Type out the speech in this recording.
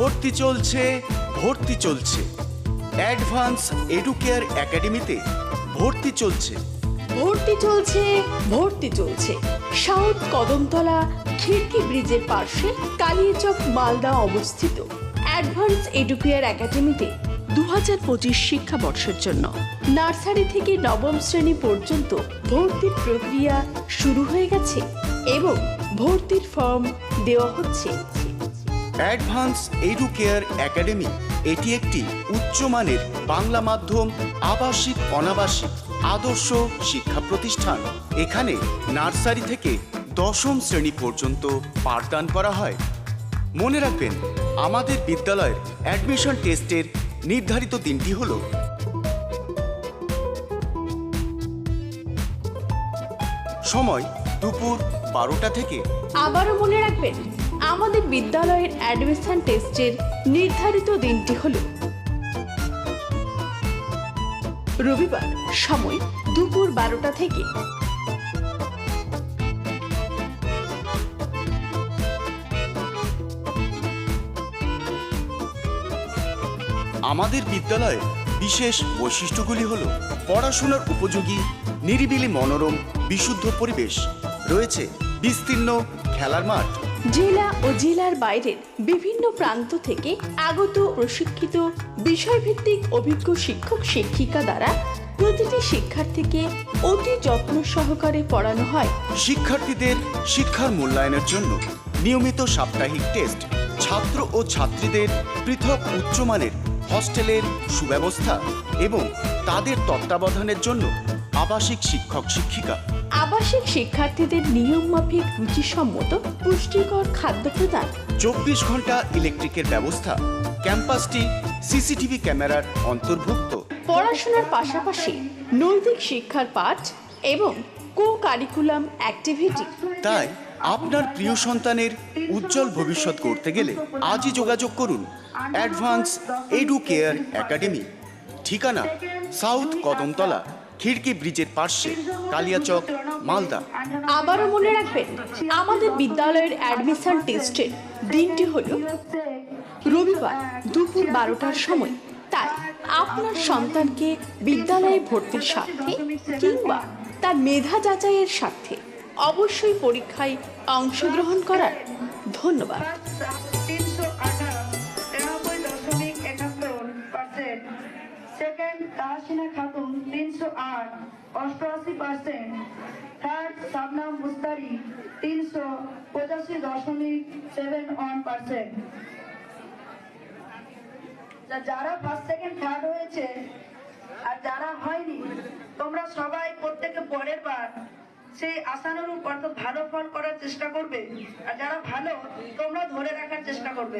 ভর্তি চলছে ভর্তি চলছে অ্যাডভান্স এডুকেয়ার একাডেমিতে ভর্তি চলছে ভর্তি চলছে ভর্তি চলছে সাউথ কদমতলা খিড়কি ব্রিজের পাশে কালিয়াচক মালদা অবস্থিত অ্যাডভান্স এডুকেয়ার একাডেমিতে 2025 শিক্ষাবর্ষের জন্য নার্সারি থেকে নবম শ্রেণী পর্যন্ত ভর্তির প্রক্রিয়া শুরু হয়ে গেছে এবং ভর্তির ফর্ম দেওয়া হচ্ছে। অ্যাডভান্স এডুকেয়ার একাডেমি এটি একটি উচ্চমানের বাংলা মাধ্যম আবাসিক অনাবাসিক আদর্শ শিক্ষা প্রতিষ্ঠান। এখানে নার্সারি থেকে দশম শ্রেণী পর্যন্ত পাঠদান করা হয়। মনে রাখবেন, আমাদের বিদ্যালয়ের অ্যাডমিশন টেস্টের নির্ধারিত দিনটি হল সময় দুপুর 12টা থেকে। আবারও মনে রাখবেন, আমাদের বিদ্যালয়ের অ্যাডমিশন টেস্টের নির্ধারিত দিনটি হল রবিবার, সময় দুপুর 12টা থেকে। আমাদের বিদ্যালয়ের বিশেষ বৈশিষ্ট্যগুলি হল পড়াশোনার উপযোগী নিরিবিলি মনোরম বিশুদ্ধ পরিবেশ, রয়েছে বিস্তীর্ণ খেলার মাঠ। জেলা ও জেলার বাইরের বিভিন্ন প্রান্ত থেকে আগত প্রশিক্ষিত বিষয়ভিত্তিক অভিজ্ঞ শিক্ষক শিক্ষিকা দ্বারা প্রতিটি শিক্ষার্থীকে অতি যত্ন সহকারে পড়ানো হয়। শিক্ষার্থীদের শিক্ষার মূল্যায়নের জন্য নিয়মিত সাপ্তাহিক টেস্ট, ছাত্র ও ছাত্রীদের পৃথক উচ্চমানের হস্টেলের সুব্যবস্থা এবং তাদের তত্ত্বাবধানের জন্য আবাসিক শিক্ষক শিক্ষিকা। আবাসিক শিক্ষার্থীদের নিয়মমাফিক রুচিসম্মত পুষ্টিকর খাদ্য প্রদান। 24 ঘন্টা ইলেকট্রিকের ব্যবস্থা। ক্যাম্পাসটি সিসিটিভি ক্যামেরার অন্তর্ভুক্ত। পড়াশোনার পাশাপাশি নৈতিক শিক্ষার পাঠ এবং কো কারিকুলাম অ্যাক্টিভিটি। তাই আপনার প্রিয় সন্তানের উজ্জ্বল ভবিষ্যৎ করতে গেলে আজই যোগাযোগ করুন অ্যাডভান্স এডুকেয়ার একাডেমি। ঠিকানা সাউথ কদমতলা খিড়কি ব্রিজের পার্শ্বে, কালিয়াচক, মালদা। আবারও মনে রাখবেন, আমাদের বিদ্যালয়ের অ্যাডমিশন টেস্টের দিনটি হল রবিবার দুপুর 12টার সময়। তাই আপনার সন্তানকে বিদ্যালয়ে ভর্তির স্বার্থে কিংবা তার মেধা যাচাইয়ের স্বার্থে অবশ্যই পরীক্ষায় অংশগ্রহণ করার ধন্যবাদ। Second Tahsina Khatun 308 88%, third Shabnam Mustari 385.71%। যারা ফার্স্ট সেকেন্ড থার্ড হয়েছে আর যারা হয়নি, তোমরা সবাই প্রত্যেকে পরের বার সেই আশানুরূপ অর্থাৎ ভালো ফল করার চেষ্টা করবে, আর যারা ভালো তোমরা ধরে রাখার চেষ্টা করবে।